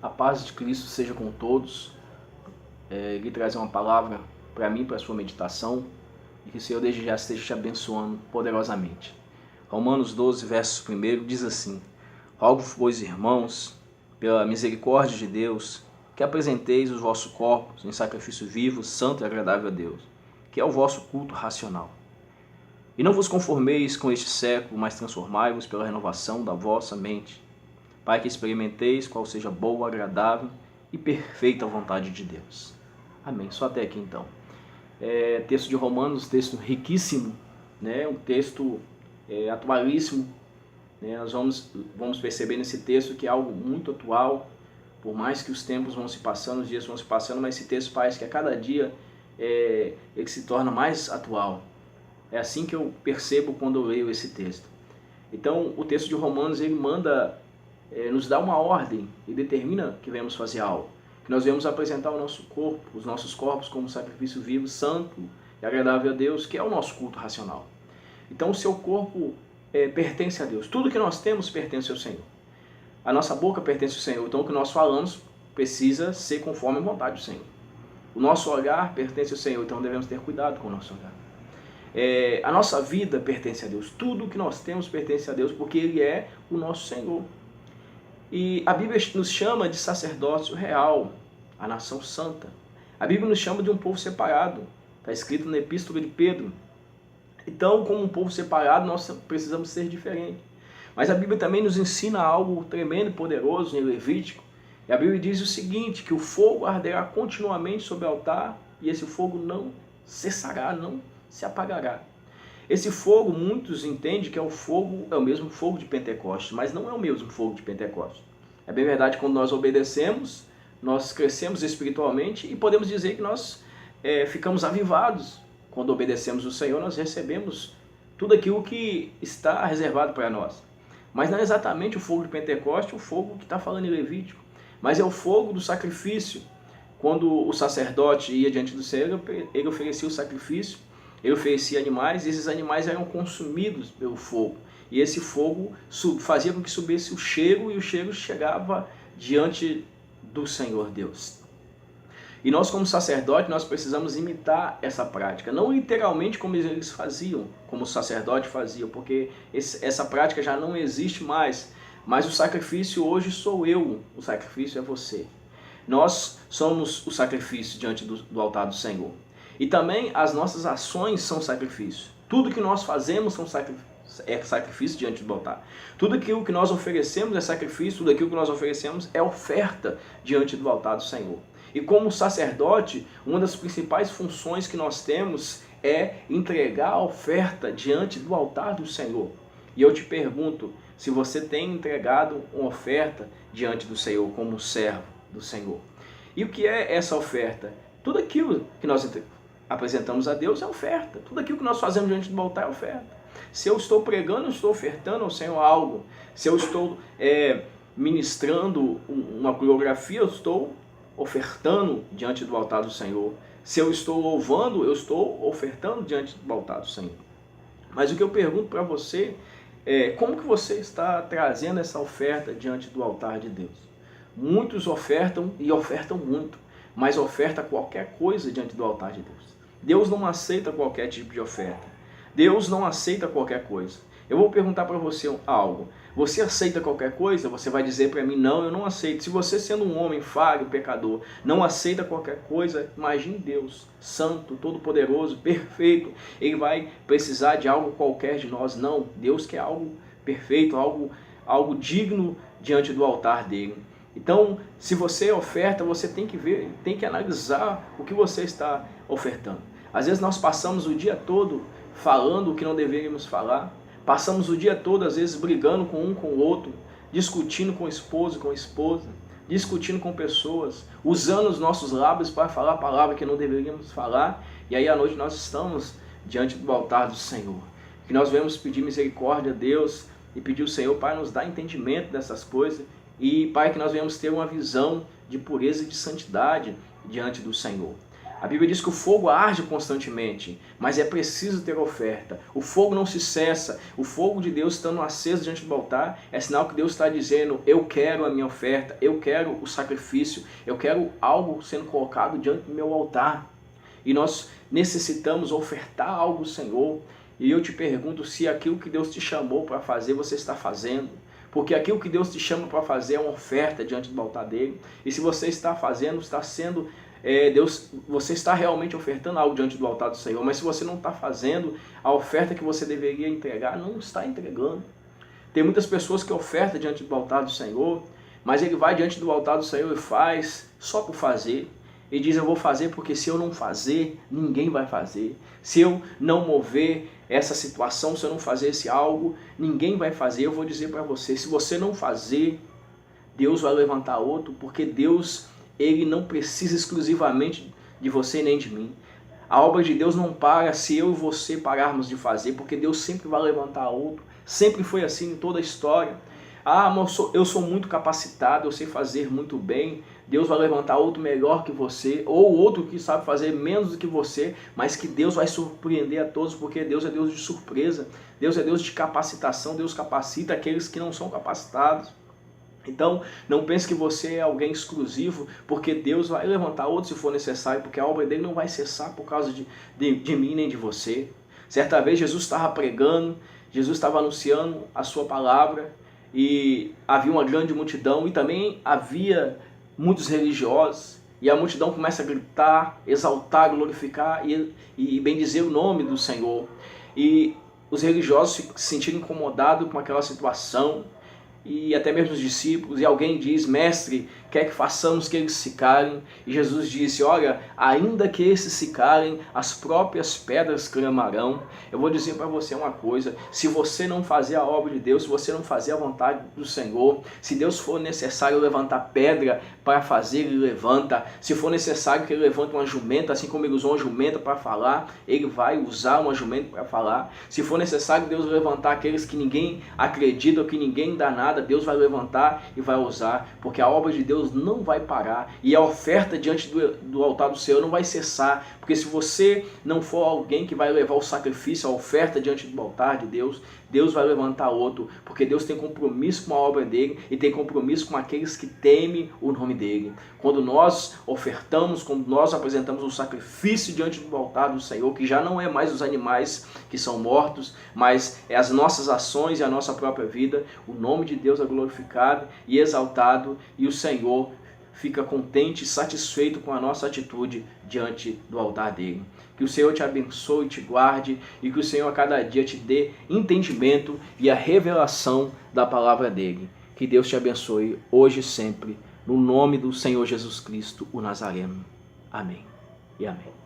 A paz de Cristo seja com todos. Ele trazer uma palavra para mim, para a sua meditação, e que o Senhor desde já esteja te abençoando poderosamente. Romanos 12, verso 1 diz assim: Rogo, pois, irmãos, pela misericórdia de Deus, que apresenteis os vossos corpos em sacrifício vivo, santo e agradável a Deus, que é o vosso culto racional. E não vos conformeis com este século, mas transformai-vos pela renovação da vossa mente, para que experimenteis qual seja boa, agradável e perfeita vontade de Deus. Amém. Só até aqui então. Texto de Romanos, texto riquíssimo, né? Um texto atualíssimo. Né? Nós vamos perceber nesse texto que é algo muito atual, por mais que os tempos vão se passando, os dias vão se passando, mas esse texto parece que a cada dia ele se torna mais atual. É assim que eu percebo quando eu leio esse texto. Então, o texto de Romanos, ele manda nos dá uma ordem e determina que venhamos fazer algo. Que nós venhamos apresentar o nosso corpo, os nossos corpos como sacrifício vivo, santo e agradável a Deus, que é o nosso culto racional. Então o seu corpo pertence a Deus. Tudo que nós temos pertence ao Senhor. A nossa boca pertence ao Senhor. Então o que nós falamos precisa ser conforme a vontade do Senhor. O nosso olhar pertence ao Senhor. Então devemos ter cuidado com o nosso olhar. A nossa vida pertence a Deus. Tudo que nós temos pertence a Deus, porque Ele é o nosso Senhor. E a Bíblia nos chama de sacerdócio real, a nação santa. A Bíblia nos chama de um povo separado. Está escrito na Epístola de Pedro. Então, como um povo separado, nós precisamos ser diferentes. Mas a Bíblia também nos ensina algo tremendo e poderoso em Levítico. E a Bíblia diz o seguinte, que o fogo arderá continuamente sobre o altar e esse fogo não cessará, não se apagará. Esse fogo, muitos entendem que é o mesmo fogo de Pentecostes, mas não é o mesmo fogo de Pentecostes. É bem verdade, quando nós obedecemos, nós crescemos espiritualmente e podemos dizer que nós ficamos avivados. Quando obedecemos o Senhor, nós recebemos tudo aquilo que está reservado para nós. Mas não é exatamente o fogo de Pentecostes, o fogo que está falando em Levítico, mas é o fogo do sacrifício. Quando o sacerdote ia diante do Senhor, ele oferecia o sacrifício, ele oferecia animais, e esses animais eram consumidos pelo fogo. E esse fogo fazia com que subisse o cheiro, e o cheiro chegava diante do Senhor Deus. E nós, como sacerdote, nós precisamos imitar essa prática. Não literalmente como eles faziam, como o sacerdote fazia, porque essa prática já não existe mais. Mas o sacrifício hoje sou eu, o sacrifício é você. Nós somos o sacrifício diante do altar do Senhor. E também as nossas ações são sacrifício. Tudo que nós fazemos é sacrifício diante do altar. Tudo aquilo que nós oferecemos é sacrifício, tudo aquilo que nós oferecemos é oferta diante do altar do Senhor. E como sacerdote, uma das principais funções que nós temos é entregar a oferta diante do altar do Senhor. E eu te pergunto, se você tem entregado uma oferta diante do Senhor como servo do Senhor. E o que é essa oferta? Tudo aquilo que nós apresentamos a Deus é oferta. Tudo aquilo que nós fazemos diante do altar é oferta. Se eu estou pregando, eu estou ofertando ao Senhor algo. Se eu estou ministrando uma coreografia, eu estou ofertando diante do altar do Senhor. Se eu estou louvando, eu estou ofertando diante do altar do Senhor. Mas o que eu pergunto para você é como que você está trazendo essa oferta diante do altar de Deus? Muitos ofertam e ofertam muito, mas oferta qualquer coisa diante do altar de Deus. Deus não aceita qualquer tipo de oferta. Deus não aceita qualquer coisa. Eu vou perguntar para você algo. Você aceita qualquer coisa? Você vai dizer para mim, não, eu não aceito. Se você, sendo um homem falho, pecador, não aceita qualquer coisa, imagine Deus, santo, todo-poderoso, perfeito. Ele vai precisar de algo qualquer de nós. Não, Deus quer algo perfeito, algo digno diante do altar dele. Então, se você oferta, você tem que ver, tem que analisar o que você está ofertando. Às vezes nós passamos o dia todo falando o que não deveríamos falar. Passamos o dia todo, às vezes, brigando com um com o outro, discutindo com o esposo, com a esposa, discutindo com pessoas, usando os nossos lábios para falar a palavra que não deveríamos falar. E aí à noite nós estamos diante do altar do Senhor. Que nós vamos pedir misericórdia a Deus e pedir ao Senhor para nos dar entendimento dessas coisas e para que nós venhamos ter uma visão de pureza e de santidade diante do Senhor. A Bíblia diz que o fogo arde constantemente, mas é preciso ter oferta. O fogo não se cessa. O fogo de Deus estando aceso diante do altar é sinal que Deus está dizendo: eu quero a minha oferta, eu quero o sacrifício, eu quero algo sendo colocado diante do meu altar. E nós necessitamos ofertar algo ao Senhor. E eu te pergunto se aquilo que Deus te chamou para fazer, você está fazendo. Porque aquilo que Deus te chama para fazer é uma oferta diante do altar dele. E se você está fazendo, está sendo... você está realmente ofertando algo diante do altar do Senhor, mas se você não está fazendo a oferta que você deveria entregar, não está entregando. Tem muitas pessoas que ofertam diante do altar do Senhor, mas ele vai diante do altar do Senhor e faz só por fazer. E diz: eu vou fazer porque se eu não fazer, ninguém vai fazer. Se eu não mover essa situação, se eu não fazer esse algo, ninguém vai fazer. Eu vou dizer para você, se você não fazer, Deus vai levantar outro, porque Deus... ele não precisa exclusivamente de você nem de mim. A obra de Deus não para se eu e você pararmos de fazer, porque Deus sempre vai levantar outro. Sempre foi assim em toda a história. Ah, mas eu sou muito capacitado, eu sei fazer muito bem. Deus vai levantar outro melhor que você, ou outro que sabe fazer menos do que você, mas que Deus vai surpreender a todos, porque Deus é Deus de surpresa. Deus é Deus de capacitação, Deus capacita aqueles que não são capacitados. Então, não pense que você é alguém exclusivo, porque Deus vai levantar outro se for necessário, porque a obra dele não vai cessar por causa de mim nem de você. Certa vez Jesus estava pregando, Jesus estava anunciando a sua palavra, e havia uma grande multidão, e também havia muitos religiosos, e a multidão começa a gritar, exaltar, glorificar e bendizer o nome do Senhor. E os religiosos se sentiram incomodados com aquela situação, e até mesmo os discípulos, e alguém diz: mestre, quer que façamos que eles se calem? E Jesus disse: olha, ainda que esses se calem, as próprias pedras clamarão. Eu vou dizer para você uma coisa: se você não fazer a obra de Deus, se você não fazer a vontade do Senhor, se Deus for necessário levantar pedra para fazer, ele levanta. Se for necessário que ele levante uma jumenta, assim como ele usou uma jumenta para falar, ele vai usar uma jumenta para falar. Se for necessário Deus levantar aqueles que ninguém acredita ou que ninguém dá nada, Deus vai levantar e vai usar, porque a obra de Deus não vai parar, e a oferta diante do altar do Senhor não vai cessar, porque se você não for alguém que vai levar o sacrifício, a oferta diante do altar de Deus, Deus vai levantar outro, porque Deus tem compromisso com a obra dele e tem compromisso com aqueles que temem o nome dele. Quando nós ofertamos, quando nós apresentamos um sacrifício diante do altar do Senhor, que já não é mais os animais que são mortos, mas é as nossas ações e a nossa própria vida, o nome de Deus é glorificado e exaltado, e o Senhor fica contente e satisfeito com a nossa atitude diante do altar dele. Que o Senhor te abençoe e te guarde, e que o Senhor a cada dia te dê entendimento e a revelação da palavra dele. Que Deus te abençoe hoje e sempre, no nome do Senhor Jesus Cristo, o Nazareno. Amém e amém.